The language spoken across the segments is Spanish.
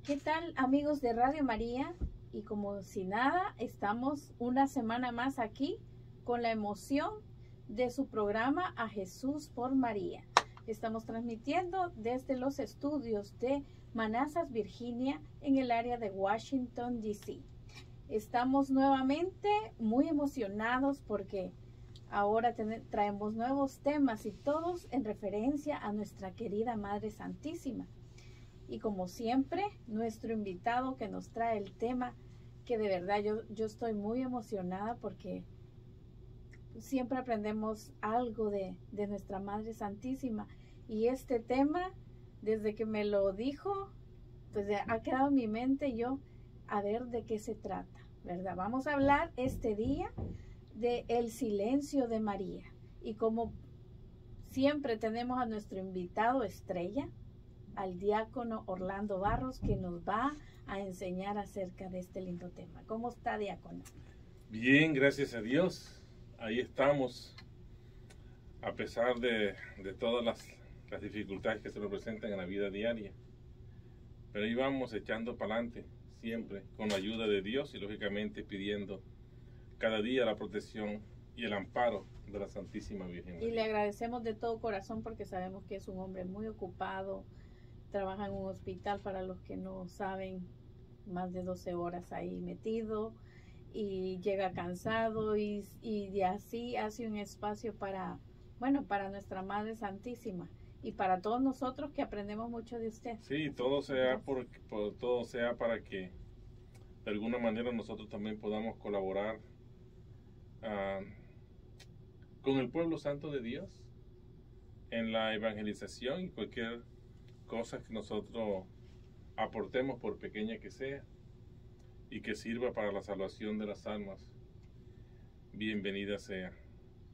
¿Qué tal, amigos de Radio María? Y como si nada, estamos una semana más aquí con la emoción de su programa A Jesús por María. Estamos transmitiendo desde los estudios de Manassas, Virginia, en el área de Washington, D.C. Estamos nuevamente muy emocionados porque ahora traemos nuevos temas y todos en referencia a nuestra querida Madre Santísima. Y como siempre, nuestro invitado que nos trae el tema, que de verdad yo estoy muy emocionada porque siempre aprendemos algo de nuestra Madre Santísima. Y este tema, desde que me lo dijo, pues ha quedado en mi mente yo a ver de qué se trata, ¿verdad? Vamos a hablar este día de el silencio de María. Y como siempre tenemos a nuestro invitado estrella, al diácono Orlando Barros, que nos va a enseñar acerca de este lindo tema. ¿Cómo está, diácono? Bien, gracias a Dios. Ahí estamos, a pesar de todas las dificultades que se nos presentan en la vida diaria. Pero ahí vamos echando para adelante, siempre, con la ayuda de Dios y lógicamente pidiendo cada día la protección y el amparo de la Santísima Virgen María. Y le agradecemos de todo corazón porque sabemos que es un hombre muy ocupado. Trabaja en un hospital, para los que no saben, más de 12 horas ahí metido, y llega cansado y así hace un espacio para nuestra Madre Santísima y para todos nosotros que aprendemos mucho de usted. Sí, todo sea todo sea para que de alguna manera nosotros también podamos colaborar con el pueblo santo de Dios en la evangelización y cualquier cosa que nosotros aportemos, por pequeña que sea, y que sirva para la salvación de las almas, bienvenida sea.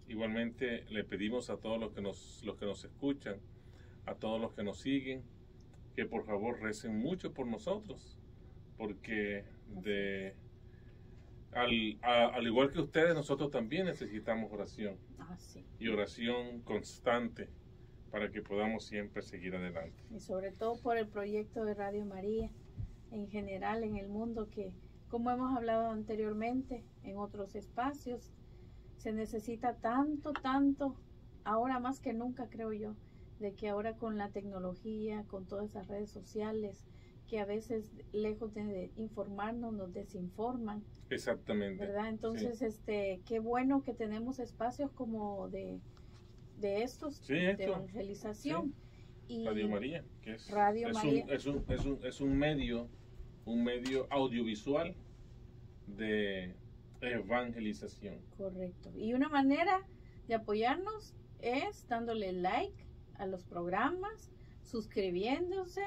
Igualmente le pedimos a todos los que nos escuchan, a todos los que nos siguen, que por favor recen mucho por nosotros, porque al igual que ustedes, nosotros también necesitamos oración, y oración constante, para que podamos siempre seguir adelante. Y sobre todo por el proyecto de Radio María, en general en el mundo, que como hemos hablado anteriormente en otros espacios, se necesita tanto, ahora más que nunca, creo yo, de que ahora con la tecnología, con todas esas redes sociales, que a veces lejos de informarnos nos desinforman. Exactamente. ¿Verdad? Entonces, sí. Qué bueno que tenemos espacios como de estos, sí, de evangelización. Sí. Y Radio María, que es un medio audiovisual de evangelización. Correcto. Y una manera de apoyarnos es dándole like a los programas, suscribiéndose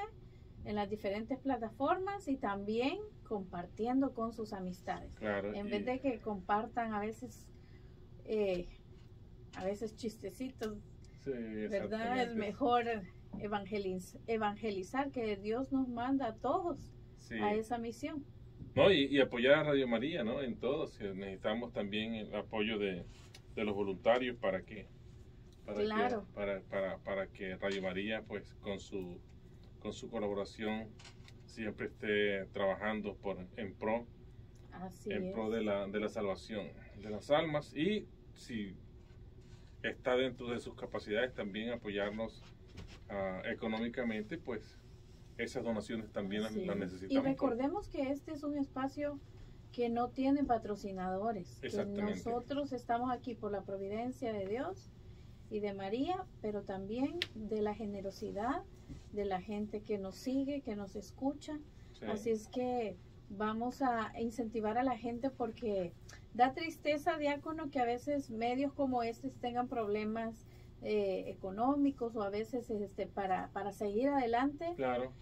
en las diferentes plataformas y también compartiendo con sus amistades. Claro, en vez de que compartan a veces chistecitos, sí, ¿verdad? Es mejor evangelizar, que Dios nos manda a todos, sí, a esa misión. No, y apoyar a Radio María, ¿no? En todos. Necesitamos también el apoyo de los voluntarios para que Radio María, pues, con su colaboración siempre esté trabajando en pro de la salvación de las almas, y si está dentro de sus capacidades también apoyarnos económicamente, pues esas donaciones también las necesitamos. Y recordemos que este es un espacio que no tiene patrocinadores, que nosotros estamos aquí por la providencia de Dios y de María, pero también de la generosidad de la gente que nos sigue, que nos escucha. Sí. Así es que vamos a incentivar a la gente, porque da tristeza, diácono, que a veces medios como estos tengan problemas económicos, o a veces para seguir adelante. Claro.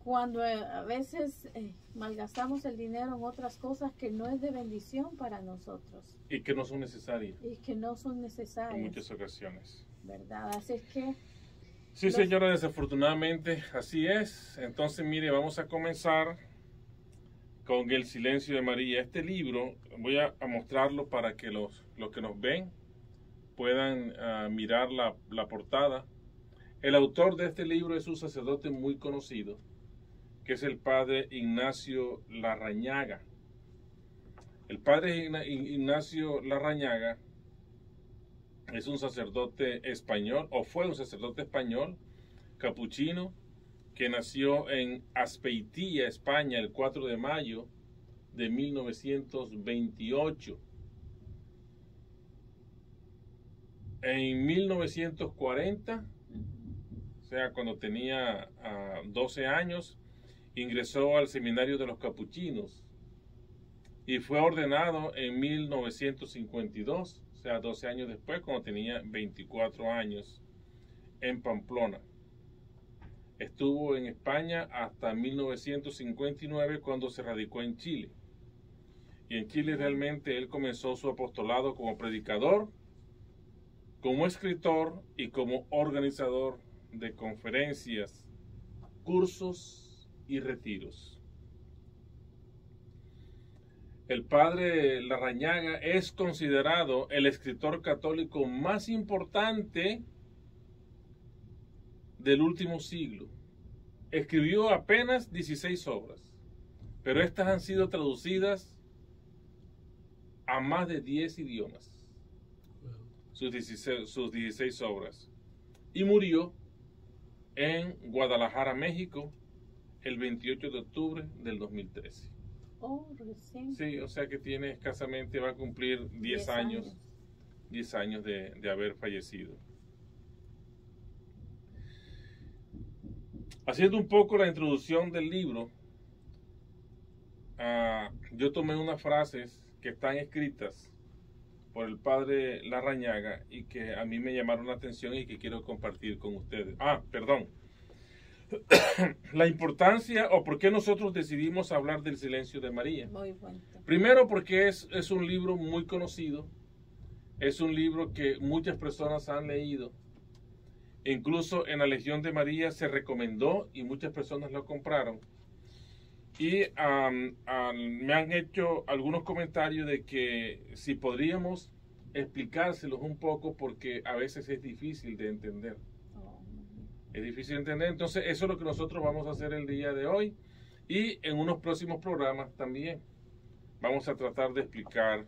Cuando a veces malgastamos el dinero en otras cosas que no es de bendición para nosotros. Y que no son necesarias. En muchas ocasiones. ¿Verdad? Así es que... Sí, señora, desafortunadamente así es. Entonces, mire, vamos a comenzar con El silencio de María. Este libro voy a mostrarlo para que los que nos ven puedan mirar la portada. El autor de este libro es un sacerdote muy conocido, que es el padre Ignacio Larrañaga. El padre Ignacio Larrañaga es un sacerdote español, o fue un sacerdote español, capuchino, que nació en Azpeitía, España, el 4 de mayo de 1928. En 1940, o sea, cuando tenía 12 años, ingresó al seminario de los capuchinos y fue ordenado en 1952, o sea, 12 años después, cuando tenía 24 años, en Pamplona. Estuvo en España hasta 1959, cuando se radicó en Chile. Y en Chile realmente él comenzó su apostolado como predicador, como escritor y como organizador de conferencias, cursos y retiros. El padre Larrañaga es considerado el escritor católico más importante del último siglo. Escribió apenas 16 obras, pero estas han sido traducidas a más de 10 idiomas. Sus 16 obras. Y murió en Guadalajara, México, el 28 de octubre del 2013. Oh, recién. Sí, o sea que tiene escasamente, va a cumplir 10 años. 10 años de haber fallecido. Haciendo un poco la introducción del libro, yo tomé unas frases que están escritas por el padre Larrañaga y que a mí me llamaron la atención y que quiero compartir con ustedes. Perdón. La importancia o por qué nosotros decidimos hablar del silencio de María. Muy bueno. Primero porque es un libro muy conocido, es un libro que muchas personas han leído. Incluso en la Legión de María se recomendó y muchas personas lo compraron. Y me han hecho algunos comentarios de que si podríamos explicárselos un poco, porque a veces es difícil de entender. Es difícil de entender, entonces eso es lo que nosotros vamos a hacer el día de hoy. Y en unos próximos programas también vamos a tratar de explicar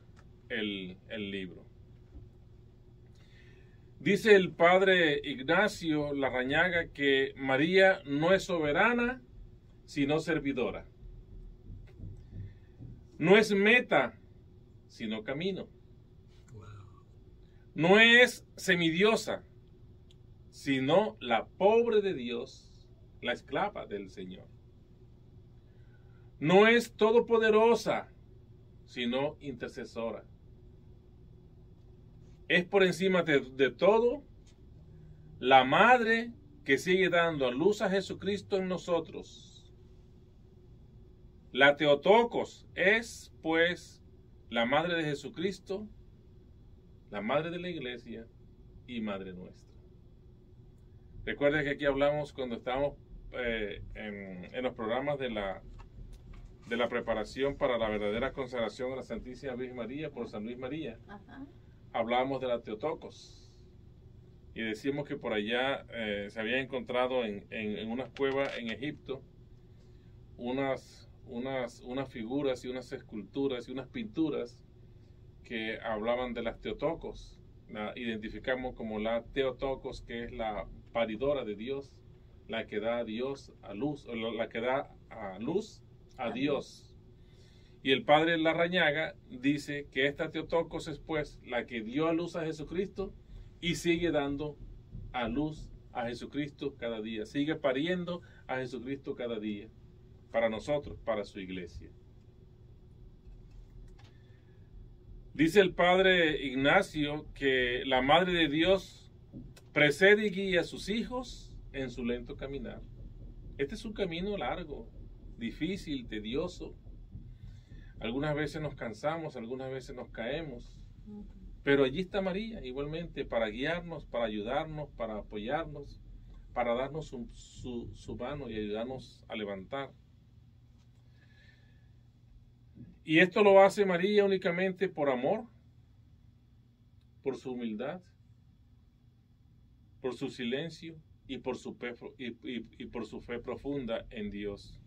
el libro. Dice el padre Ignacio Larrañaga que María no es soberana, sino servidora. No es meta, sino camino. No es semidiosa, sino la pobre de Dios, la esclava del Señor. No es todopoderosa, sino intercesora. Es por encima de todo la madre que sigue dando a luz a Jesucristo en nosotros. La Theotokos es, pues, la madre de Jesucristo, la madre de la iglesia y madre nuestra. Recuerden que aquí hablamos cuando estábamos en los programas de la preparación para la verdadera consagración a la Santísima Virgen María por San Luis María. Ajá. Hablábamos de la Theotokos y decimos que por allá se había encontrado en unas cuevas en Egipto unas figuras y unas esculturas y unas pinturas que hablaban de las Theotokos. La identificamos como la Theotokos, que es la paridora de Dios, la que da a Dios a luz, o la que da a luz a Dios. Y el padre Larrañaga dice que esta Theotokos es pues la que dio a luz a Jesucristo y sigue dando a luz a Jesucristo cada día, sigue pariendo a Jesucristo cada día, para nosotros, para su iglesia. Dice el padre Ignacio que la Madre de Dios precede y guía a sus hijos en su lento caminar. Este es un camino largo, difícil, tedioso. Algunas veces nos cansamos, algunas veces nos caemos. Pero allí está María, igualmente, para guiarnos, para ayudarnos, para apoyarnos, para darnos su mano y ayudarnos a levantar. Y esto lo hace María únicamente por amor, por su humildad, por su silencio y por su fe profunda en Dios.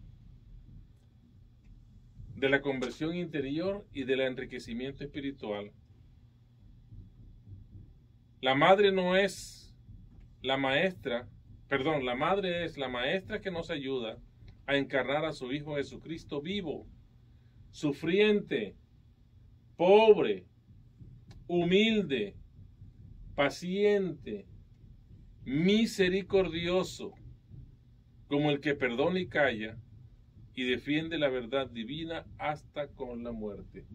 de la conversión interior y del enriquecimiento espiritual. La madre no es la maestra, perdón, la madre es la maestra que nos ayuda a encarnar a su Hijo Jesucristo vivo, sufriente, pobre, humilde, paciente, misericordioso, como el que perdona y calla y defiende la verdad divina hasta con la muerte.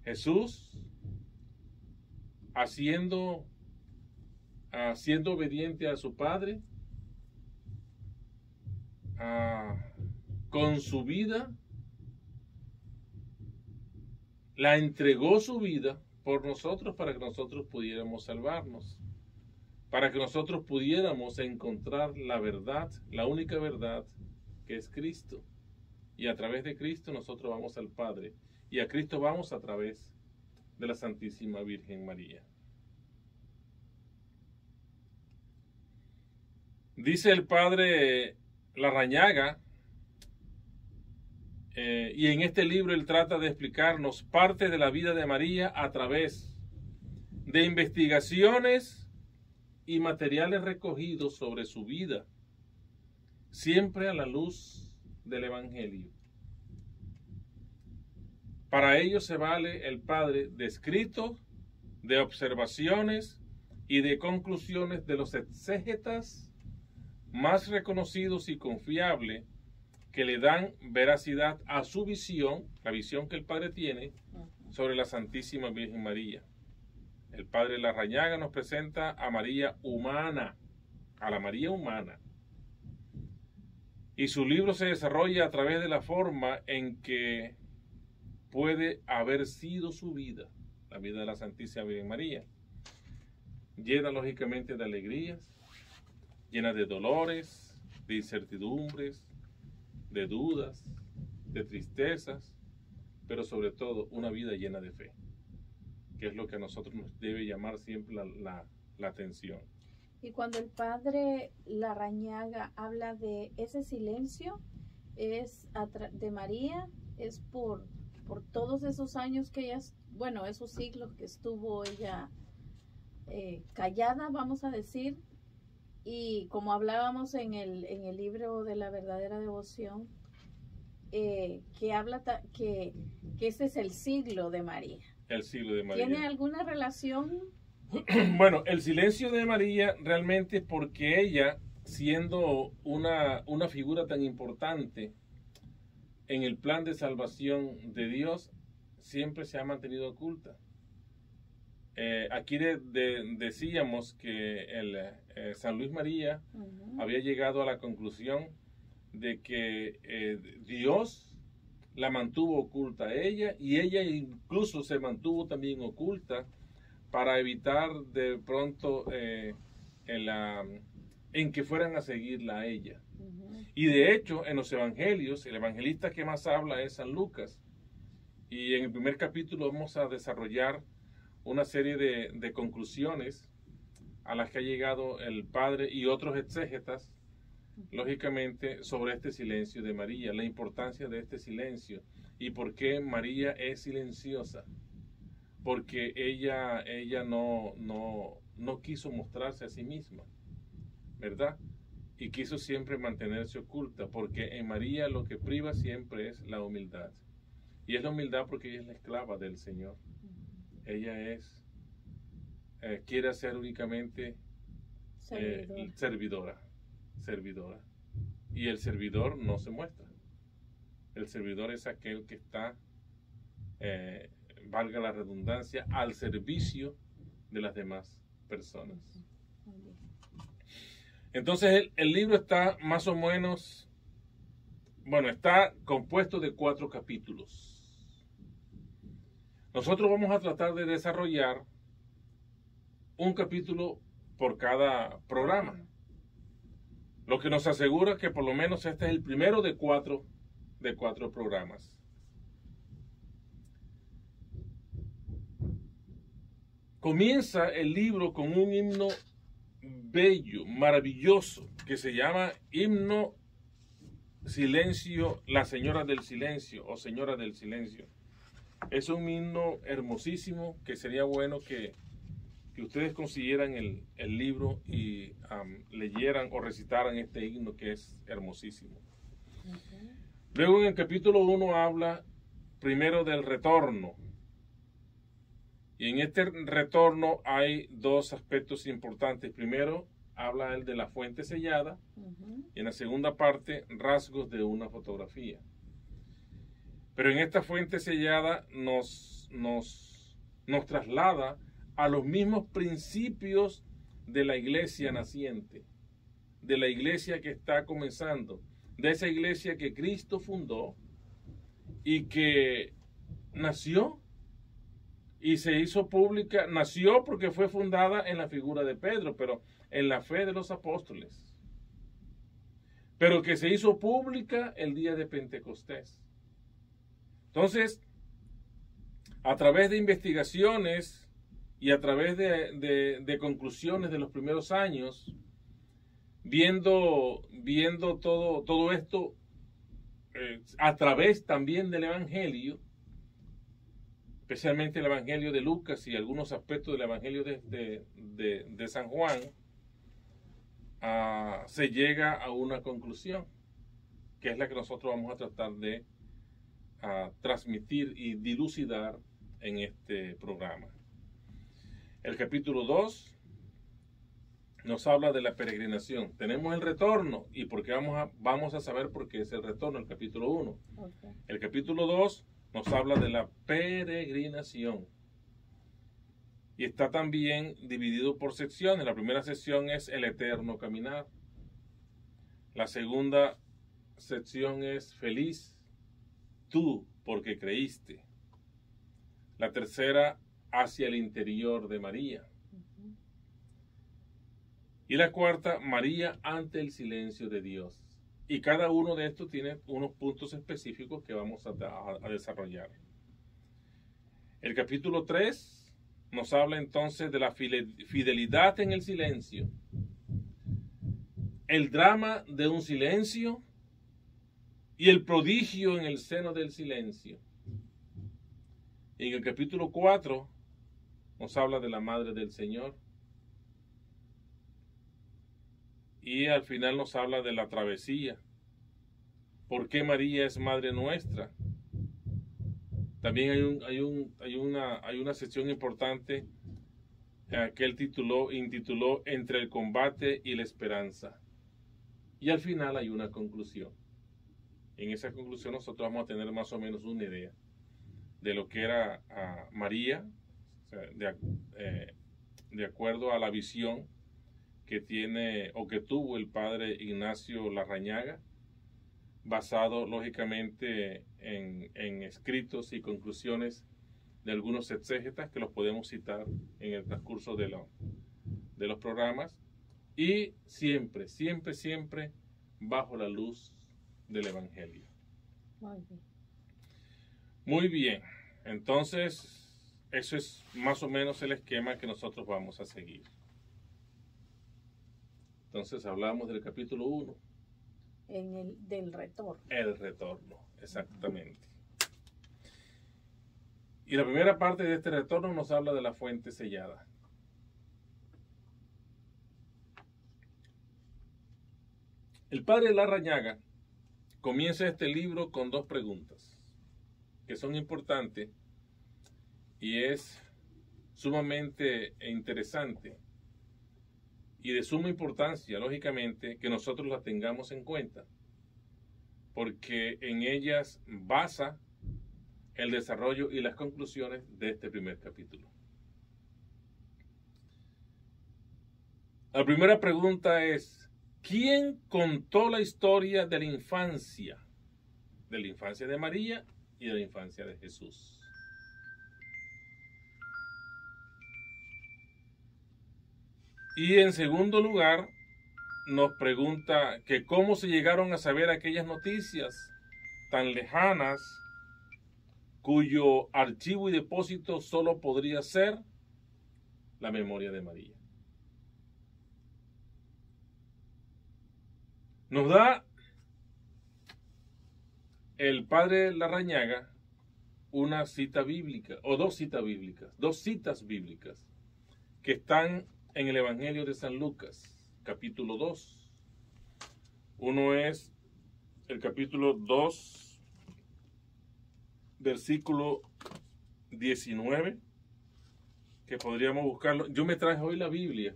Jesús, siendo obediente a su Padre, con su vida, la entregó su vida por nosotros para que nosotros pudiéramos salvarnos, para que nosotros pudiéramos encontrar la verdad, la única verdad, que es Cristo. Y a través de Cristo nosotros vamos al Padre, y a Cristo vamos a través de la Santísima Virgen María. Dice el Padre Larrañaga, y en este libro él trata de explicarnos parte de la vida de María a través de investigaciones y materiales recogidos sobre su vida, siempre a la luz del Evangelio. Para ello se vale el Padre de escritos, de observaciones y de conclusiones de los exégetas más reconocidos y confiables, que le dan veracidad a su visión, la visión que el Padre tiene sobre la Santísima Virgen María. El Padre Larrañaga nos presenta a María humana, a la María humana. Y su libro se desarrolla a través de la forma en que puede haber sido su vida, la vida de la Santísima Virgen María. Llena lógicamente de alegrías, llena de dolores, de incertidumbres, de dudas, de tristezas, pero sobre todo una vida llena de fe, que es lo que a nosotros nos debe llamar siempre la atención. Y cuando el Padre Larrañaga habla de ese silencio de María, es por todos esos años que ella, bueno, esos siglos que estuvo ella callada, vamos a decir. Y como hablábamos en el libro de la verdadera devoción, que habla que ese es el siglo de María. El siglo de María. ¿Tiene alguna relación? Bueno, el silencio de María realmente, porque ella, siendo una figura tan importante en el plan de salvación de Dios, siempre se ha mantenido oculta. Aquí decíamos que San Luis María había llegado a la conclusión de que Dios la mantuvo oculta a ella, y ella incluso se mantuvo también oculta para evitar de pronto en que fueran a seguirla a ella. Y de hecho, en los evangelios, el evangelista que más habla es San Lucas, y en el primer capítulo vamos a desarrollar una serie de conclusiones a las que ha llegado el Padre y otros exégetas, lógicamente, sobre este silencio de María, la importancia de este silencio y por qué María es silenciosa. Porque ella no quiso mostrarse a sí misma, ¿verdad? Y quiso siempre mantenerse oculta, porque en María lo que priva siempre es la humildad. Y es la humildad porque ella es la esclava del Señor. Ella quiere ser únicamente servidora. Y el servidor no se muestra. El servidor es aquel que está, valga la redundancia, al servicio de las demás personas. Entonces el libro está más o menos, bueno, está compuesto de 4 capítulos. Nosotros vamos a tratar de desarrollar un capítulo por cada programa, lo que nos asegura que por lo menos este es el primero de cuatro programas. Comienza el libro con un himno bello, maravilloso, que se llama Himno Silencio, la Señora del Silencio o Señora del Silencio. Es un himno hermosísimo que sería bueno que ustedes consiguieran el libro y leyeran o recitaran este himno que es hermosísimo. Luego en el capítulo 1 habla primero del retorno. Y en este retorno hay dos aspectos importantes. Primero, habla él de la fuente sellada. Y en la segunda parte, rasgos de una fotografía. Pero en esta fuente sellada nos traslada a los mismos principios de la iglesia naciente, de la iglesia que está comenzando, de esa iglesia que Cristo fundó y que nació y se hizo pública. Nació porque fue fundada en la figura de Pedro, pero en la fe de los apóstoles, pero que se hizo pública el día de Pentecostés. Entonces, a través de investigaciones y a través de conclusiones de los primeros años, viendo todo esto a través también del Evangelio, especialmente el Evangelio de Lucas y algunos aspectos del Evangelio de San Juan, se llega a una conclusión, que es la que nosotros vamos a tratar de transmitir y dilucidar en este programa. El capítulo 2 nos habla de la peregrinación. Tenemos el retorno, y porque vamos a saber por qué es el retorno, el capítulo 1. Okay. El capítulo 2 nos habla de la peregrinación. Y está también dividido por secciones. La primera sección es el eterno caminar. La segunda sección es feliz tú porque creíste. La tercera, hacia el interior de María. Y la cuarta, María ante el silencio de Dios. Y cada uno de estos tiene unos puntos específicos que vamos a desarrollar. El capítulo 3 nos habla entonces de la fidelidad en el silencio. El drama de un silencio y el prodigio en el seno del silencio. En el capítulo 4 nos habla de la Madre del Señor. Y al final nos habla de la travesía. ¿Por qué María es Madre nuestra? También hay una sección importante que él intituló Entre el combate y la esperanza. Y al final hay una conclusión. En esa conclusión nosotros vamos a tener más o menos una idea de lo que era María, o sea, de acuerdo a la visión que tiene o que tuvo el padre Ignacio Larrañaga, basado lógicamente en escritos y conclusiones de algunos exégetas que los podemos citar en el transcurso de los programas, y siempre bajo la luz del Evangelio. Muy bien, entonces eso es más o menos el esquema que nosotros vamos a seguir. Entonces hablamos del capítulo 1. Del retorno. El retorno, exactamente. Y la primera parte de este retorno nos habla de la fuente sellada. El padre Larrañaga comienza este libro con dos preguntas que son importantes y es sumamente interesante y de suma importancia, lógicamente, que nosotros las tengamos en cuenta, porque en ellas basa el desarrollo y las conclusiones de este primer capítulo. La primera pregunta es: ¿quién contó la historia de la infancia de María y de la infancia de Jesús? Y en segundo lugar, nos pregunta que cómo se llegaron a saber aquellas noticias tan lejanas cuyo archivo y depósito solo podría ser la memoria de María. Nos da el padre Larrañaga una cita bíblica, o dos citas bíblicas, que están en el Evangelio de San Lucas, capítulo 2. Uno es el capítulo 2, versículo 19, que podríamos buscarlo. Yo me traje hoy la Biblia.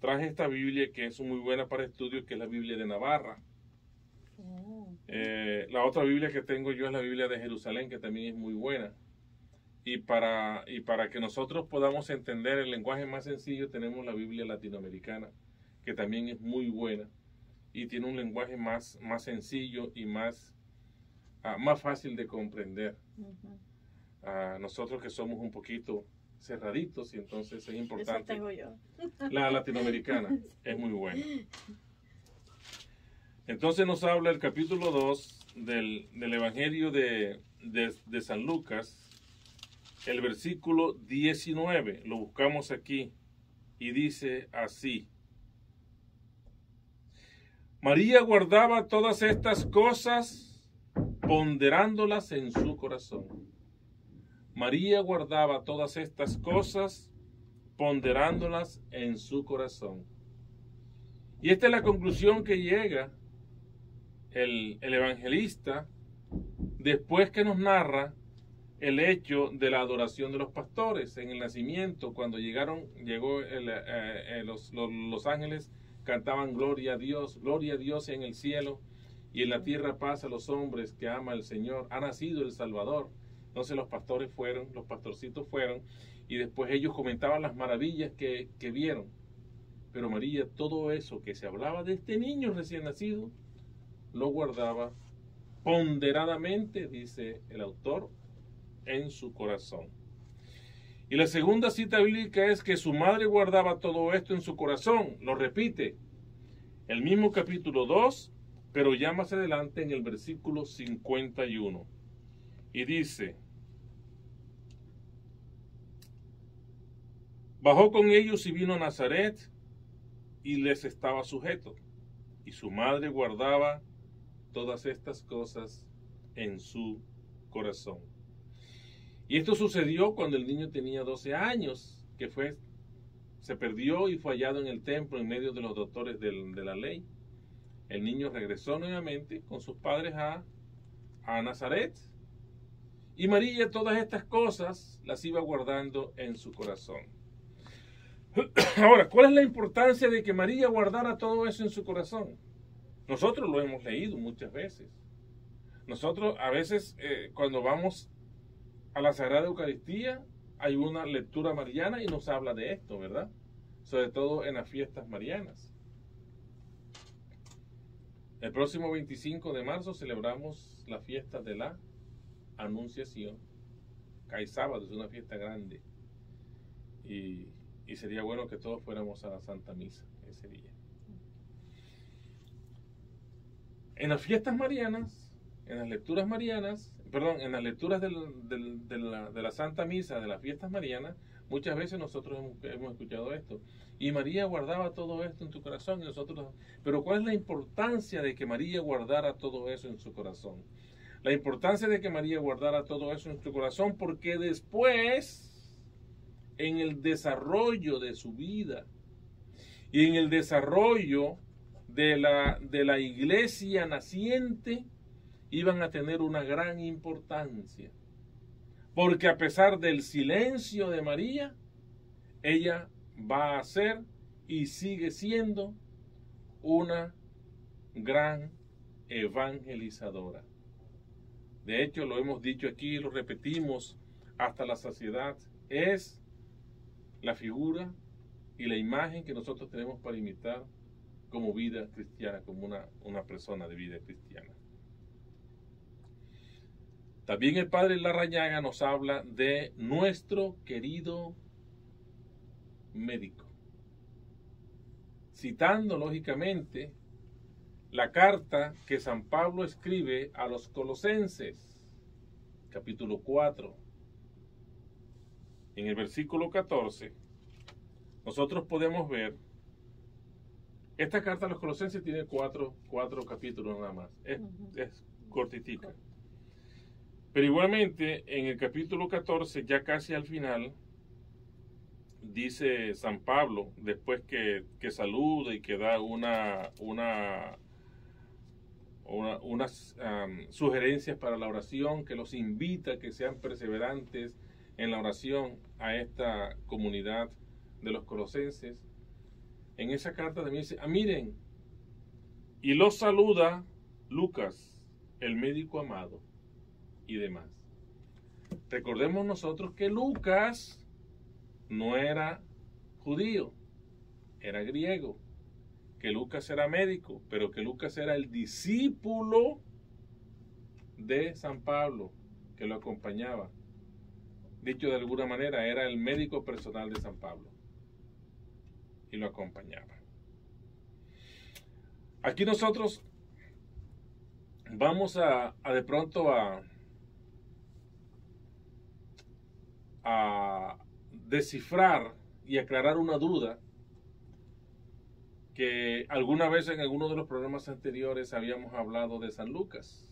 Traje esta Biblia que es muy buena para estudios, que es la Biblia de Navarra. La otra Biblia que tengo yo es la Biblia de Jerusalén, que también es muy buena. Y para que nosotros podamos entender el lenguaje más sencillo, tenemos la Biblia latinoamericana, que también es muy buena y tiene un lenguaje más sencillo y más fácil de comprender. Nosotros que somos un poquito cerraditos, y entonces es importante. Eso tengo yo. La latinoamericana es muy buena. Entonces nos habla el capítulo 2 del Evangelio de San Lucas, el versículo 19. Lo buscamos aquí y dice así: María guardaba todas estas cosas, ponderándolas en su corazón. María guardaba todas estas cosas, ponderándolas en su corazón. Y esta es la conclusión que llega el evangelista después que nos narra el hecho de la adoración de los pastores en el nacimiento. Cuando llegó los ángeles cantaban gloria a Dios en el cielo, y en la tierra paz a los hombres que ama el Señor. Ha nacido el Salvador. Entonces los pastorcitos fueron, y después ellos comentaban las maravillas que vieron. Pero María, todo eso que se hablaba de este niño recién nacido, lo guardaba ponderadamente, dice el autor, en su corazón. Y la segunda cita bíblica es que su madre guardaba todo esto en su corazón. Lo repite, el mismo capítulo 2, pero ya más adelante en el versículo 51. Y dice: bajó con ellos y vino a Nazaret, y les estaba sujeto. Y su madre guardaba todas estas cosas en su corazón. Y esto sucedió cuando el niño tenía 12 años, que se perdió y fue hallado en el templo en medio de los doctores de la ley. El niño regresó nuevamente con sus padres a Nazaret, y María todas estas cosas las iba guardando en su corazón. Ahora, ¿cuál es la importancia de que María guardara todo eso en su corazón? Nosotros lo hemos leído muchas veces. Nosotros a veces cuando vamos a la Sagrada Eucaristía hay una lectura mariana y nos habla de esto, ¿verdad? Sobre todo en las fiestas marianas. El próximo 25 de marzo celebramos la fiesta de la Anunciación. Cae sábado, es una fiesta grande. Y sería bueno que todos fuéramos a la Santa Misa ese día. En las fiestas marianas, en las lecturas marianas, en las lecturas de la Santa Misa, de las fiestas marianas, muchas veces nosotros hemos escuchado esto. Y María guardaba todo esto en tu corazón. Y nosotros, pero ¿cuál es la importancia de que María guardara todo eso en su corazón? La importancia de que María guardara todo eso en su corazón, porque después, en el desarrollo de su vida y en el desarrollo de la iglesia naciente, iban a tener una gran importancia, porque a pesar del silencio de María, ella va a ser y sigue siendo una gran evangelizadora. De hecho, lo hemos dicho aquí, lo repetimos hasta la saciedad, es la figura y la imagen que nosotros tenemos para imitar como vida cristiana, como una persona de vida cristiana. También el padre Larrañaga nos habla de nuestro querido médico, citando lógicamente la carta que San Pablo escribe a los Colosenses, capítulo 4. En el versículo 14, nosotros podemos ver, esta carta a los Colosenses tiene cuatro capítulos nada más, es cortitica. Pero igualmente, en el capítulo 14, ya casi al final, dice San Pablo, después que saluda y que da unas sugerencias para la oración, que los invita a que sean perseverantes en la oración a esta comunidad de los colosenses. En esa carta también dice, miren, y los saluda Lucas, el médico amado, y demás. Recordemos nosotros que Lucas no era judío, era griego, que Lucas era médico, pero que Lucas era el discípulo de San Pablo, que lo acompañaba. Dicho de alguna manera, era el médico personal de San Pablo y lo acompañaba. Aquí nosotros vamos a de pronto a descifrar y aclarar una duda que alguna vez en alguno de los programas anteriores habíamos hablado de San Lucas.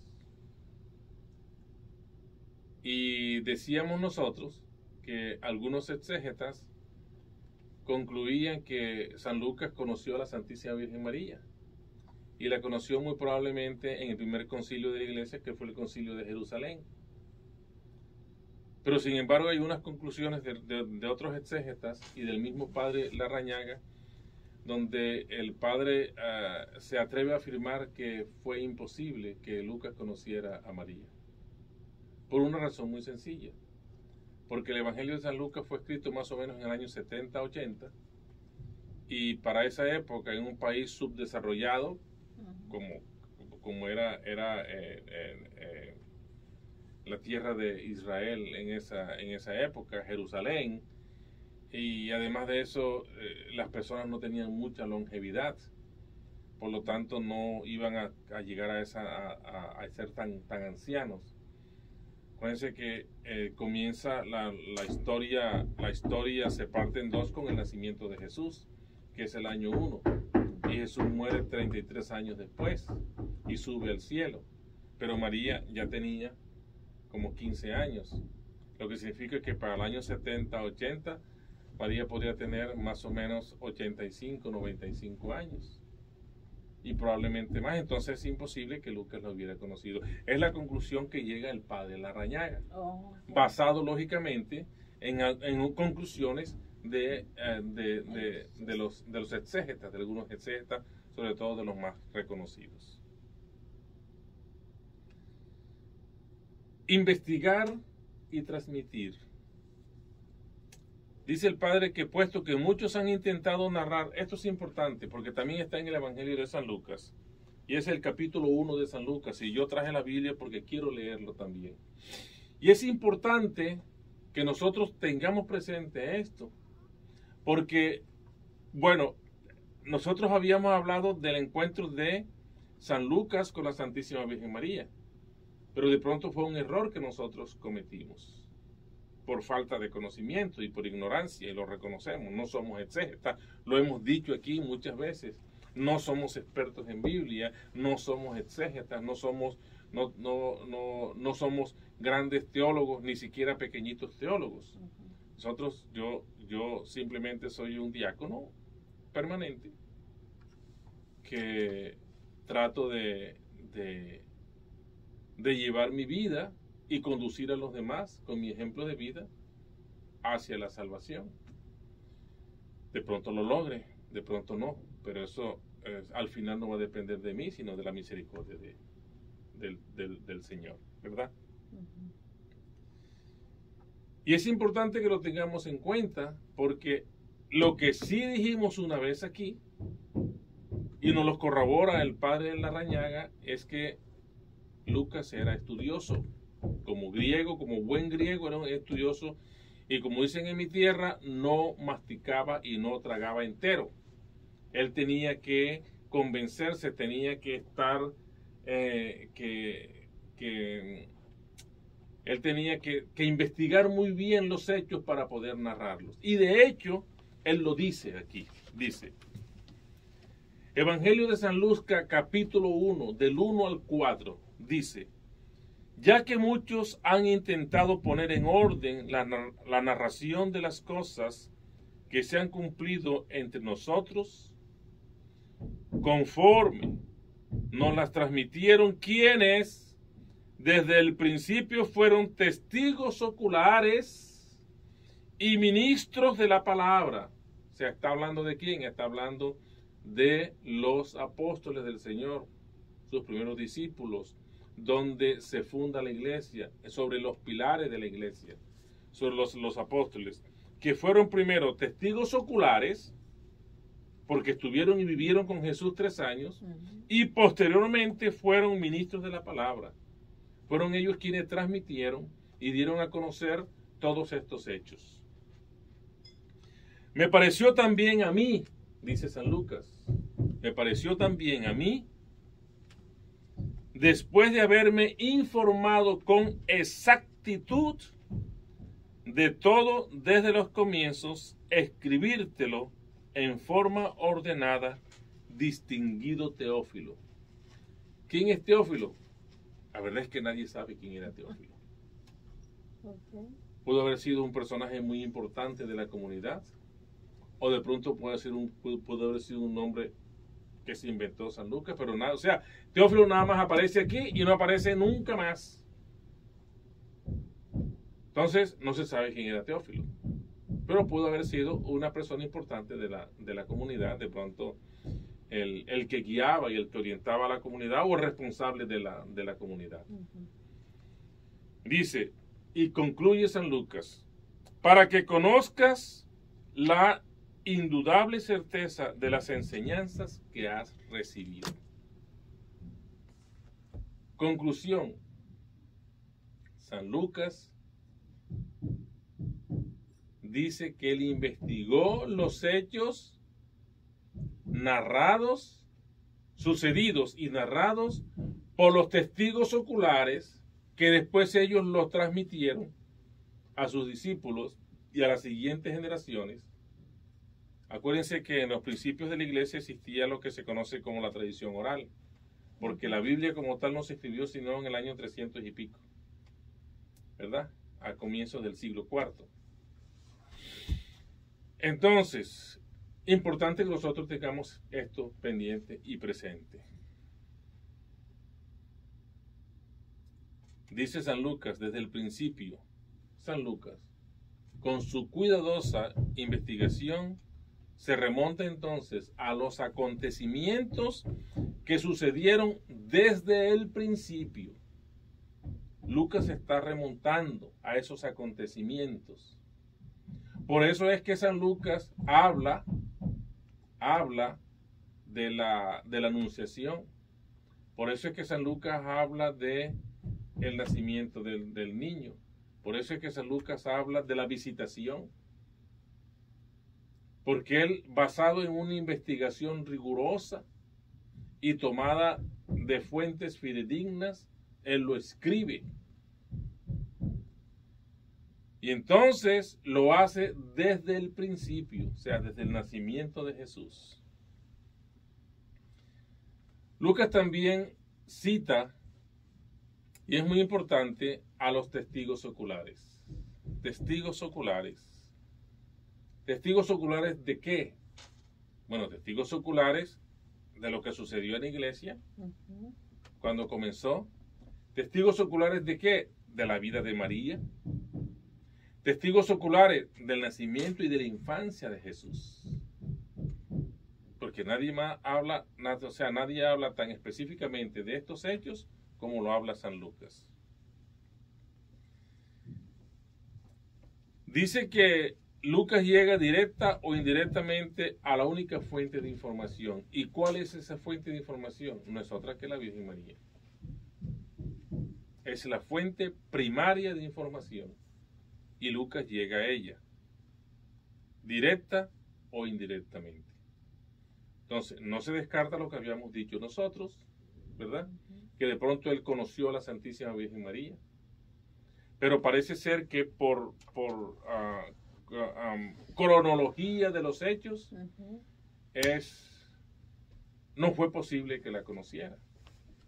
Y decíamos nosotros que algunos exégetas concluían que San Lucas conoció a la Santísima Virgen María. Y la conoció muy probablemente en el primer concilio de la iglesia, que fue el concilio de Jerusalén. Pero sin embargo hay unas conclusiones de otros exégetas y del mismo padre Larrañaga, donde el padre se atreve a afirmar que fue imposible que Lucas conociera a María. Por una razón muy sencilla. Porque el Evangelio de San Lucas fue escrito más o menos en el año 70-80, y para esa época, en un país subdesarrollado, como era la tierra de Israel en esa época, Jerusalén, y además de eso, las personas no tenían mucha longevidad, por lo tanto no iban a llegar a ser tan ancianos. Acuérdense que comienza la historia se parte en dos con el nacimiento de Jesús, que es el año 1, y Jesús muere 33 años después y sube al cielo, pero María ya tenía como 15 años, lo que significa que para el año 70-80 María podría tener más o menos 85-95 años y probablemente más. Entonces es imposible que Lucas lo hubiera conocido. Es la conclusión que llega el padre Larrañaga, basado lógicamente en conclusiones de los exégetas, de algunos exégetas, sobre todo de los más reconocidos. Investigar y transmitir. Dice el padre que puesto que muchos han intentado narrar, esto es importante porque también está en el Evangelio de San Lucas, y es el capítulo 1 de San Lucas, y yo traje la Biblia porque quiero leerlo también. Y es importante que nosotros tengamos presente esto, porque, bueno, nosotros habíamos hablado del encuentro de San Lucas con la Santísima Virgen María, pero de pronto fue un error que nosotros cometimos por falta de conocimiento y por ignorancia, y lo reconocemos. No somos exégetas, lo hemos dicho aquí muchas veces, no somos expertos en Biblia, no somos exégetas, no somos grandes teólogos, ni siquiera pequeñitos teólogos. Nosotros, yo simplemente soy un diácono permanente que trato de llevar mi vida y conducir a los demás con mi ejemplo de vida hacia la salvación. De pronto lo logre, de pronto no, pero eso al final no va a depender de mí, sino de la misericordia del Señor, ¿verdad? Y es importante que lo tengamos en cuenta, porque lo que sí dijimos una vez aquí, y nos lo corrobora el padre Larrañaga, es que Lucas era estudioso. Como griego, como buen griego, era un estudioso, y como dicen en mi tierra, no masticaba y no tragaba entero. Él tenía que convencerse, tenía que estar, él tenía que investigar muy bien los hechos para poder narrarlos. Y de hecho, él lo dice aquí, dice, Evangelio de San Lucas, capítulo 1, del 1 al 4, dice, ya que muchos han intentado poner en orden la narración de las cosas que se han cumplido entre nosotros, conforme nos las transmitieron quienes desde el principio fueron testigos oculares y ministros de la palabra. O sea, ¿está hablando de quién? Está hablando de los apóstoles del Señor, sus primeros discípulos, donde se funda la iglesia, sobre los pilares de la iglesia, sobre los apóstoles, que fueron primero testigos oculares, porque estuvieron y vivieron con Jesús 3 años, y posteriormente fueron ministros de la palabra. Fueron ellos quienes transmitieron y dieron a conocer todos estos hechos. Me pareció también a mí, dice San Lucas, me pareció también a mí, después de haberme informado con exactitud de todo desde los comienzos, escribírtelo en forma ordenada, distinguido Teófilo. ¿Quién es Teófilo? La verdad es que nadie sabe quién era Teófilo. Pudo haber sido un personaje muy importante de la comunidad, o de pronto pudo haber sido un nombre que se inventó San Lucas, pero nada, o sea, Teófilo nada más aparece aquí y no aparece nunca más. Entonces, no se sabe quién era Teófilo, pero pudo haber sido una persona importante de la comunidad, de pronto el que guiaba y el que orientaba a la comunidad o el responsable de la comunidad. Dice, y concluye San Lucas, para que conozcas la indudable certeza de las enseñanzas que has recibido. Conclusión. San Lucas dice que él investigó los hechos narrados, sucedidos y narrados por los testigos oculares, que después ellos los transmitieron a sus discípulos y a las siguientes generaciones. Acuérdense que en los principios de la iglesia existía lo que se conoce como la tradición oral, porque la Biblia como tal no se escribió sino en el año 300 y pico, ¿verdad? A comienzos del siglo IV. Entonces, importante que nosotros tengamos esto pendiente y presente. Dice San Lucas desde el principio, San Lucas, con su cuidadosa investigación, se remonta entonces a los acontecimientos que sucedieron desde el principio. Lucas está remontando a esos acontecimientos. Por eso es que San Lucas habla de la anunciación. Por eso es que San Lucas habla de el nacimiento del niño. Por eso es que San Lucas habla de la visitación. Porque él, basado en una investigación rigurosa y tomada de fuentes fidedignas, él lo escribe. Y entonces lo hace desde el principio, o sea, desde el nacimiento de Jesús. Lucas también cita, y es muy importante, a los testigos oculares. Testigos oculares. ¿Testigos oculares de qué? Bueno, testigos oculares de lo que sucedió en la iglesia cuando comenzó. ¿Testigos oculares de qué? De la vida de María. Testigos oculares del nacimiento y de la infancia de Jesús. Porque nadie más habla, o sea, nadie habla tan específicamente de estos hechos como lo habla San Lucas. Dice que Lucas llega directa o indirectamente a la única fuente de información. ¿Y cuál es esa fuente de información? No es otra que la Virgen María. Es la fuente primaria de información. Y Lucas llega a ella, directa o indirectamente. Entonces, no se descarta lo que habíamos dicho nosotros, ¿verdad? Que de pronto él conoció a la Santísima Virgen María. Pero parece ser que por cronología de los hechos, no fue posible que la conociera.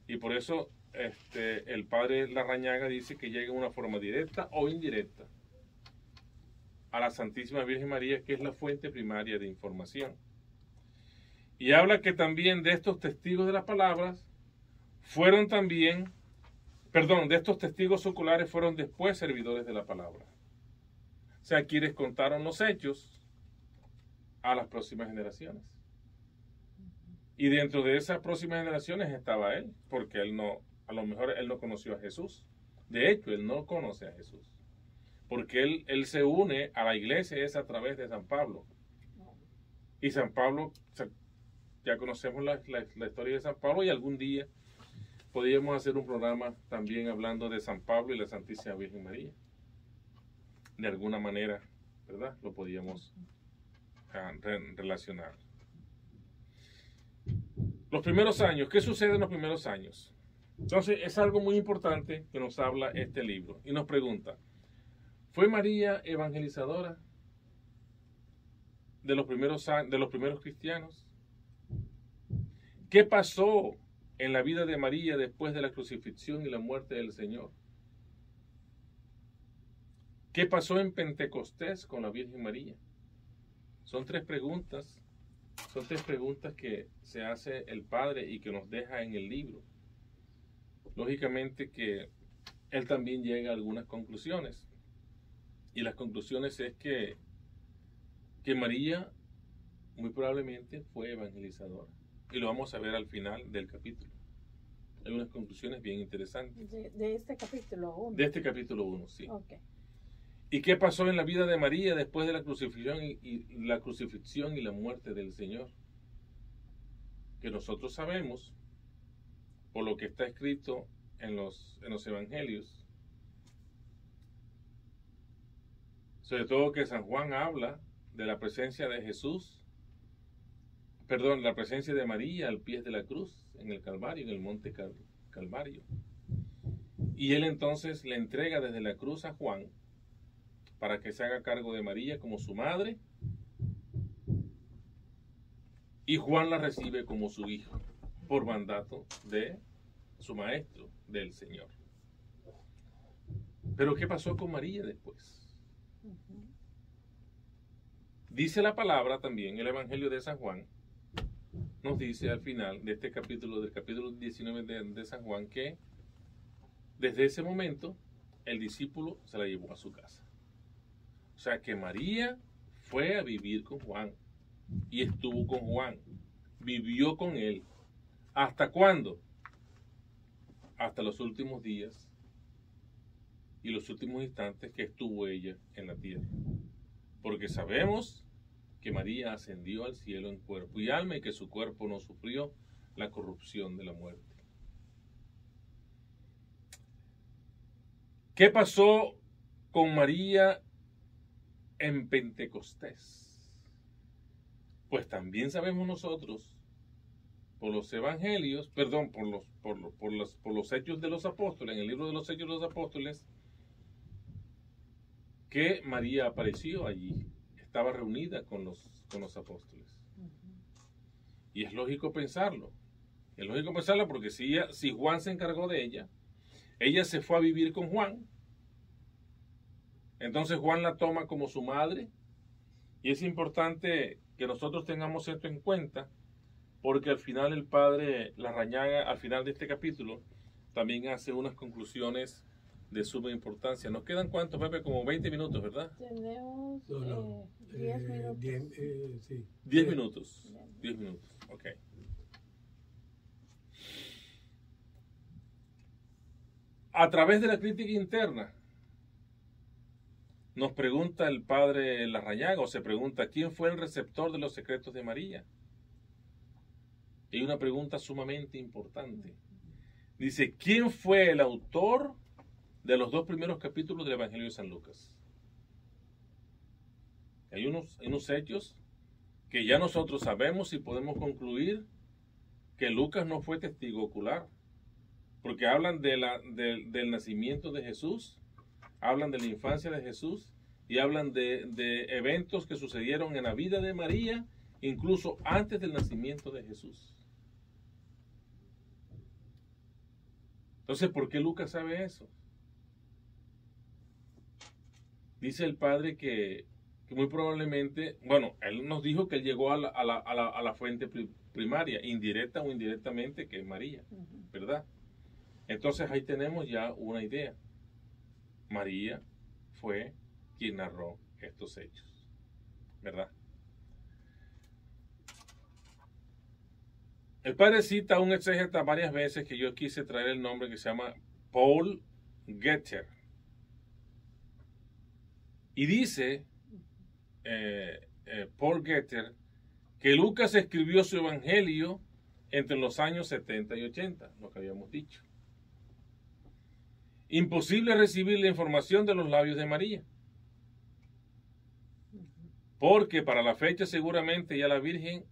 Y por eso el padre Larrañaga dice que llega en una forma directa o indirecta a la Santísima Virgen María, que es la fuente primaria de información. Y habla que también de estos testigos de las palabras fueron también, de estos testigos oculares fueron después servidores de la palabra. O sea, quienes contaron los hechos a las próximas generaciones. Y dentro de esas próximas generaciones estaba él, porque a lo mejor él no conoció a Jesús. De hecho, él no conoce a Jesús. Porque él se une a la iglesia es a través de San Pablo. Y San Pablo, ya conocemos la historia de San Pablo, y algún día podríamos hacer un programa también hablando de San Pablo y la Santísima Virgen María. De alguna manera, ¿verdad? Lo podíamos relacionar. Los primeros años, ¿qué sucede en los primeros años? Entonces, es algo muy importante que nos habla este libro. Y nos pregunta, ¿fue María evangelizadora de los primeros cristianos? ¿Qué pasó en la vida de María después de la crucifixión y la muerte del Señor? ¿Qué pasó en Pentecostés con la Virgen María? Son tres preguntas que se hace el Padre y que nos deja en el libro. Lógicamente que él también llega a algunas conclusiones. Y las conclusiones es que María muy probablemente fue evangelizadora. Y lo vamos a ver al final del capítulo. Hay unas conclusiones bien interesantes. De este capítulo 1. De este capítulo 1, sí. Okay. ¿Y qué pasó en la vida de María después de la crucifixión y la muerte del Señor? Que nosotros sabemos, por lo que está escrito en los evangelios, sobre todo que San Juan habla de la presencia de la presencia de María al pie de la cruz, en el Calvario, en el monte Calvario. Y él entonces le entrega desde la cruz a Juan para que se haga cargo de María como su madre, y Juan la recibe como su hijo, por mandato de su maestro, del Señor. Pero ¿qué pasó con María después? Dice la palabra también, el Evangelio de San Juan, nos dice al final de este capítulo, del capítulo 19 de San Juan, que desde ese momento el discípulo se la llevó a su casa. O sea que María fue a vivir con Juan y estuvo con Juan, vivió con él. ¿Hasta cuándo? Hasta los últimos días y los últimos instantes que estuvo ella en la tierra. Porque sabemos que María ascendió al cielo en cuerpo y alma y que su cuerpo no sufrió la corrupción de la muerte. ¿Qué pasó con María en Pentecostés? Pues también sabemos nosotros, por los evangelios, por los hechos de los apóstoles, en el libro de los hechos de los apóstoles, que María apareció allí, estaba reunida con los apóstoles. Y es lógico pensarlo. Es lógico pensarlo porque si Juan se encargó de ella se fue a vivir con Juan. Entonces Juan la toma como su madre. Y es importante que nosotros tengamos esto en cuenta, porque al final el padre Larrañaga, al final de este capítulo, también hace unas conclusiones de suma importancia. ¿Nos quedan cuántos, Pepe? Como 20 minutos, ¿verdad? Tenemos 10 minutos. Sí. 10 minutos. 10 minutos, ok. A través de la crítica interna, nos pregunta el padre Larrañaga, o se pregunta, ¿quién fue el receptor de los secretos de María? Y una pregunta sumamente importante. Dice, ¿quién fue el autor de los 2 primeros capítulos del Evangelio de San Lucas? Hay unos hechos que ya nosotros sabemos y podemos concluir que Lucas no fue testigo ocular, porque hablan del nacimiento de Jesús, hablan de la infancia de Jesús y hablan de eventos que sucedieron en la vida de María, incluso antes del nacimiento de Jesús. Entonces, ¿por qué Lucas sabe eso? Dice el padre que muy probablemente, bueno, él nos dijo que él llegó a la fuente primaria, indirecta o indirectamente, que es María, ¿verdad? Entonces ahí tenemos ya una idea. María fue quien narró estos hechos, ¿verdad? El padre cita a un exégeta varias veces que yo quise traer el nombre, que se llama Paul Gether. Y dice Paul Gether que Lucas escribió su evangelio entre los años 70 y 80, lo que habíamos dicho. Imposible recibir la información de los labios de María, porque para la fecha seguramente ya la Virgen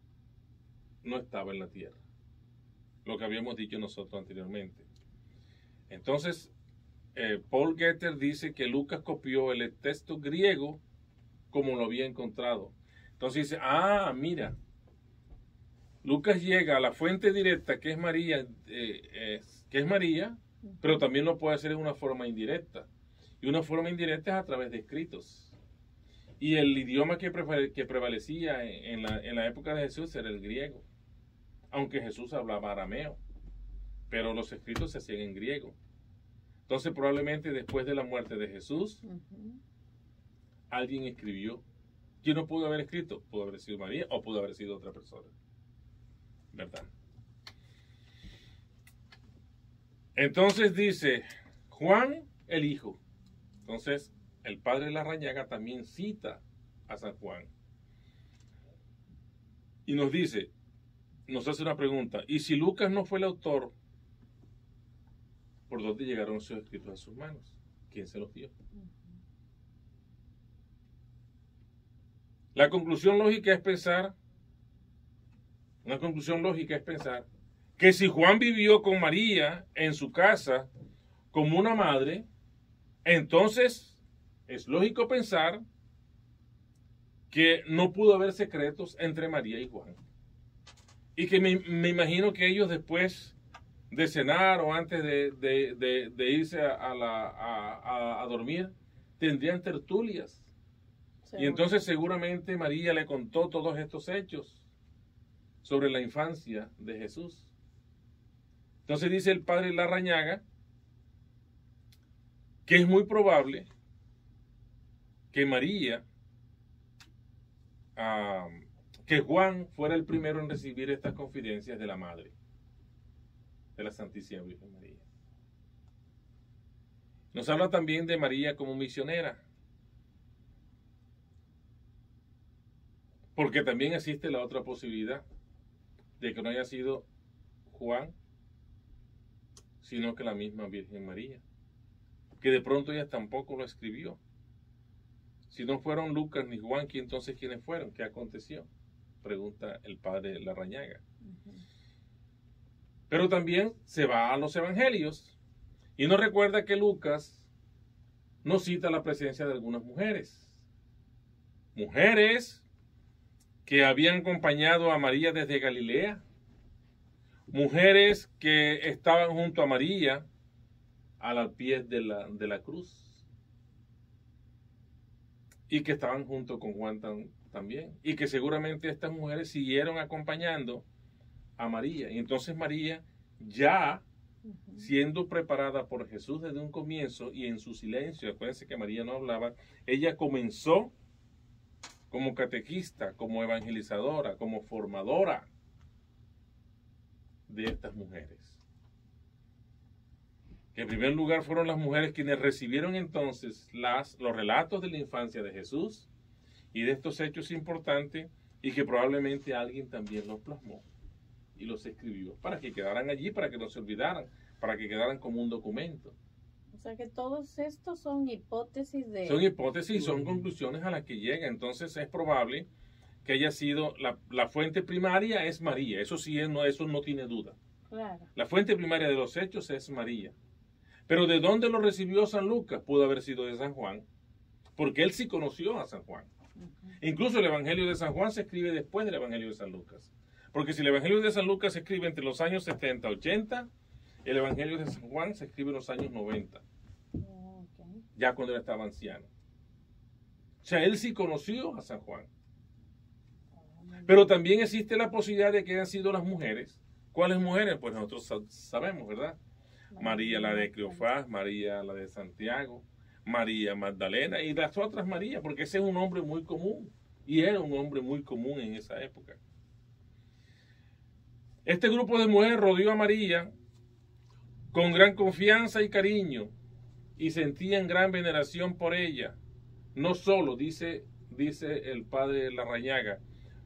no estaba en la tierra, lo que habíamos dicho nosotros anteriormente. Entonces, Paul Gether dice que Lucas copió el texto griego como lo había encontrado. Entonces dice, mira, Lucas llega a la fuente directa que es María, pero también lo puede hacer en una forma indirecta. Y una forma indirecta es a través de escritos. Y el idioma que prevalecía en la época de Jesús era el griego. Aunque Jesús hablaba arameo, pero los escritos se hacían en griego. Entonces probablemente después de la muerte de Jesús, alguien escribió. ¿Quién no pudo haber escrito? Pudo haber sido María o pudo haber sido otra persona, ¿verdad? Entonces dice Juan el Hijo. Entonces el padre Larrañaga también cita a San Juan y nos dice, nos hace una pregunta: ¿y si Lucas no fue el autor, por dónde llegaron sus escritos a sus manos? ¿Quién se los dio? La conclusión lógica es pensar, que si Juan vivió con María en su casa como una madre, entonces es lógico pensar que no pudo haber secretos entre María y Juan. Y que me imagino que ellos después de cenar o antes de irse a dormir, tendrían tertulias. Y entonces seguramente María le contó todos estos hechos sobre la infancia de Jesús. Entonces dice el padre Larrañaga que es muy probable que que Juan fuera el primero en recibir estas confidencias de la madre, de la Santísima Virgen María. Nos habla también de María como misionera, porque también existe la otra posibilidad de que no haya sido Juan, sino que la misma Virgen María, que de pronto ella tampoco lo escribió. Si no fueron Lucas ni Juan, entonces ¿quiénes fueron? ¿Qué aconteció? Pregunta el padre Larrañaga. Pero también se va a los evangelios y nos recuerda que Lucas nos cita la presencia de algunas mujeres. Mujeres que habían acompañado a María desde Galilea. Mujeres que estaban junto a María a los pies de la cruz. Y que estaban junto con Juan también. Y que seguramente estas mujeres siguieron acompañando a María. Y entonces María, ya siendo preparada por Jesús desde un comienzo y en su silencio, acuérdense que María no hablaba, ella comenzó como catequista, como evangelizadora, como formadora de estas mujeres. Que en primer lugar fueron las mujeres quienes recibieron entonces los relatos de la infancia de Jesús y de estos hechos importantes, y que probablemente alguien también los plasmó y los escribió para que quedaran allí, para que no se olvidaran, para que quedaran como un documento. O sea que todos estos son hipótesis de... Son hipótesis y son conclusiones a las que llega. Entonces es probable que haya sido la fuente primaria es María. Eso sí, eso no tiene duda. Claro. La fuente primaria de los hechos es María. Pero ¿de dónde lo recibió San Lucas? Pudo haber sido de San Juan, porque él sí conoció a San Juan. Incluso el Evangelio de San Juan se escribe después del Evangelio de San Lucas. Porque si el Evangelio de San Lucas se escribe entre los años 70 y 80, El Evangelio de San Juan se escribe en los años 90, ya cuando él estaba anciano. O sea, él sí conoció a San Juan. Pero también existe la posibilidad de que hayan sido las mujeres. ¿Cuáles mujeres? Pues nosotros sabemos, ¿verdad? María la de Cleofás, María la de Santiago, María Magdalena y las otras Marías, porque ese es un nombre muy común. Y era un hombre muy común en esa época. Este grupo de mujeres rodeó a María con gran confianza y cariño y sentían gran veneración por ella. No solo, dice el padre Larrañaga,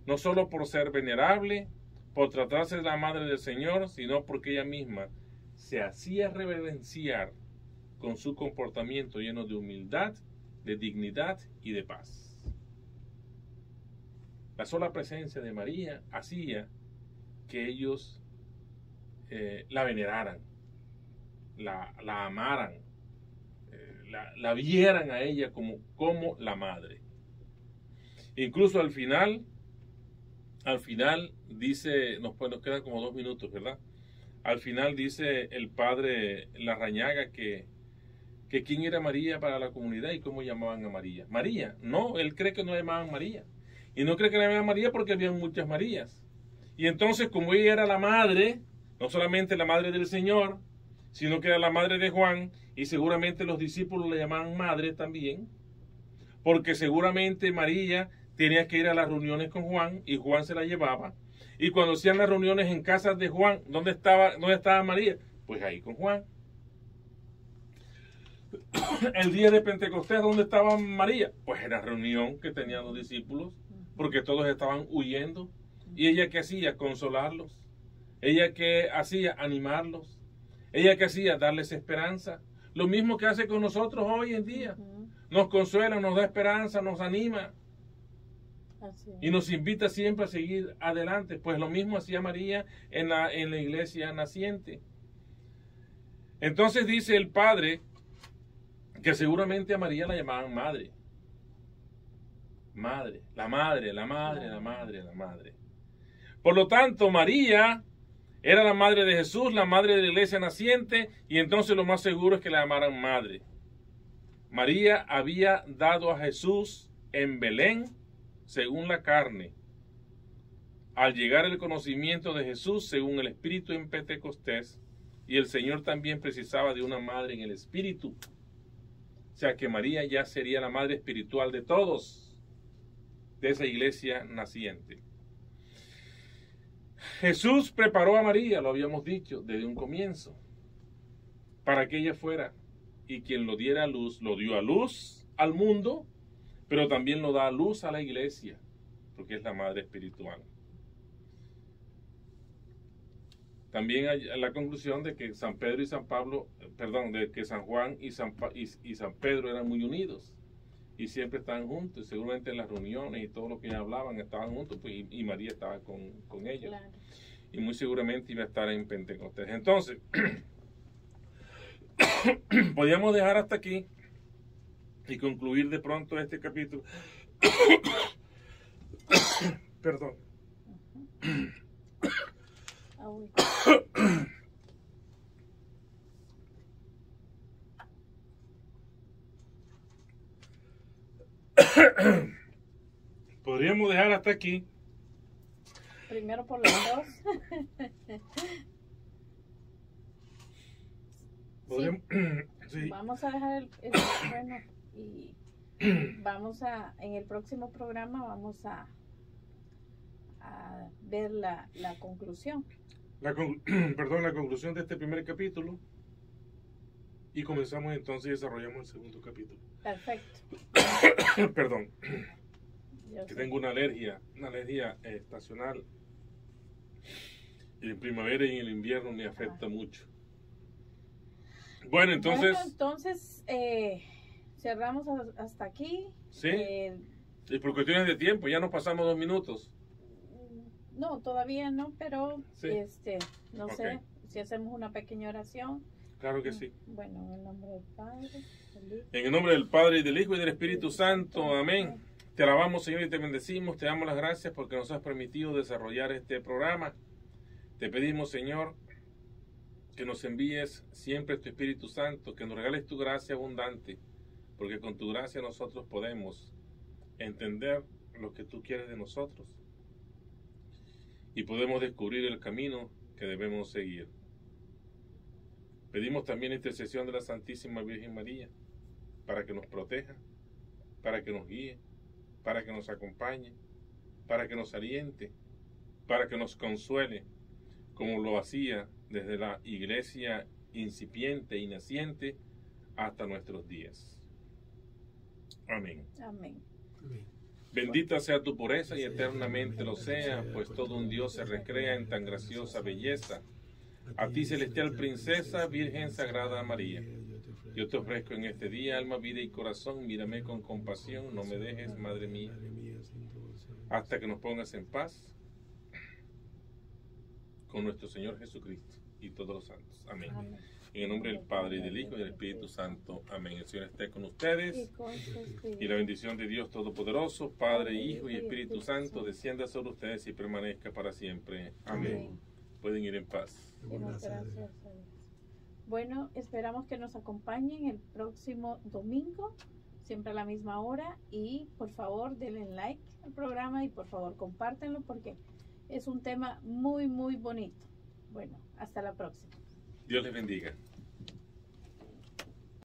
no solo por ser venerable, por tratarse de la madre del Señor, sino porque ella misma se hacía reverenciar con su comportamiento lleno de humildad, de dignidad y de paz. La sola presencia de María hacía que ellos la veneraran, la amaran, la vieran a ella como la madre. Incluso al final dice, nos quedan como 2 minutos, ¿verdad? Al final dice el padre Larrañaga que quién era María para la comunidad y cómo llamaban a María. María, no, él cree que no llamaban María. Y no cree que la llamaban María porque había muchas Marías. Y entonces, como ella era la madre, no solamente la madre del Señor, sino que era la madre de Juan, y seguramente los discípulos le llamaban madre también, porque seguramente María tenía que ir a las reuniones con Juan, y Juan se la llevaba. Y cuando hacían las reuniones en casas de Juan, ¿dónde estaba María? Pues ahí con Juan. El día de Pentecostés, ¿dónde estaba María? Pues en la reunión que tenían los discípulos, porque todos estaban huyendo. ¿Y ella qué hacía? Consolarlos. ¿Ella qué hacía? Animarlos. ¿Ella qué hacía? Darles esperanza. Lo mismo que hace con nosotros hoy en día. Nos consuela, nos da esperanza, nos anima. Y nos invita siempre a seguir adelante. Pues lo mismo hacía María en la iglesia naciente. Entonces dice el padre que seguramente a María la llamaban madre. Madre, la madre, la madre, la madre, la madre. Por lo tanto, María era la madre de Jesús, la madre de la iglesia naciente, y entonces lo más seguro es que la llamaran madre. María había dado a Jesús en Belén según la carne. Al llegar el conocimiento de Jesús según el Espíritu en Pentecostés, y el Señor también precisaba de una madre en el Espíritu. O sea que María ya sería la madre espiritual de todos, de esa iglesia naciente. Jesús preparó a María, lo habíamos dicho desde un comienzo, para que ella fuera, y quien lo diera a luz, lo dio a luz al mundo, pero también lo da a luz a la iglesia, porque es la madre espiritual. También hay la conclusión de que San Pedro y San Pablo, de que San Juan y San Pedro eran muy unidos y siempre estaban juntos. Seguramente en las reuniones y todo lo que ellos hablaban estaban juntos, pues, y María estaba con ellos. Claro. Y muy seguramente iba a estar en Pentecostés. Entonces, podríamos dejar hasta aquí y concluir de pronto este capítulo. Perdón. Podríamos dejar hasta aquí. Primero por los dos. Podríamos, sí. Vamos a dejar el bueno, y vamos en el próximo programa vamos a ver la conclusión. La conclusión de este primer capítulo, y comenzamos entonces y desarrollamos el segundo capítulo. Perfecto. Perdón, que tengo una alergia estacional, y en primavera y en el invierno me afecta mucho. Bueno, entonces cerramos hasta aquí. Sí, y por cuestiones de tiempo, ya nos pasamos 2 minutos. No, todavía no, pero sí. No sé si hacemos una pequeña oración. Claro que sí. Bueno, en el nombre del Padre, en el nombre del Padre y del Hijo y del Espíritu Santo. Amén. Te alabamos, Señor, y te bendecimos. Te damos las gracias porque nos has permitido desarrollar este programa. Te pedimos, Señor, que nos envíes siempre tu Espíritu Santo, que nos regales tu gracia abundante, porque con tu gracia nosotros podemos entender lo que tú quieres de nosotros y podemos descubrir el camino que debemos seguir. Pedimos también la intercesión de la Santísima Virgen María para que nos proteja, para que nos guíe, para que nos acompañe, para que nos aliente, para que nos consuele, como lo hacía desde la iglesia incipiente y naciente hasta nuestros días. Amén. Amén. Bendita sea tu pureza y eternamente lo sea, pues todo un Dios se recrea en tan graciosa belleza. A ti, celestial princesa, Virgen Sagrada María, yo te ofrezco en este día alma, vida y corazón. Mírame con compasión, no me dejes, Madre mía, hasta que nos pongas en paz con nuestro Señor Jesucristo y todos los santos. Amén. Amén. En el nombre del Padre, y del Hijo, y del Espíritu Santo. Amén. El Señor esté con ustedes. Y con su espíritu. Y la bendición de Dios Todopoderoso, Padre, Hijo y Espíritu Santo, descienda sobre ustedes y permanezca para siempre. Amén. Pueden ir en paz. Demos gracias a Dios. Bueno, esperamos que nos acompañen el próximo domingo, siempre a la misma hora. Y por favor, denle like al programa y por favor compártenlo porque es un tema muy, muy bonito. Bueno, hasta la próxima. Dios les bendiga.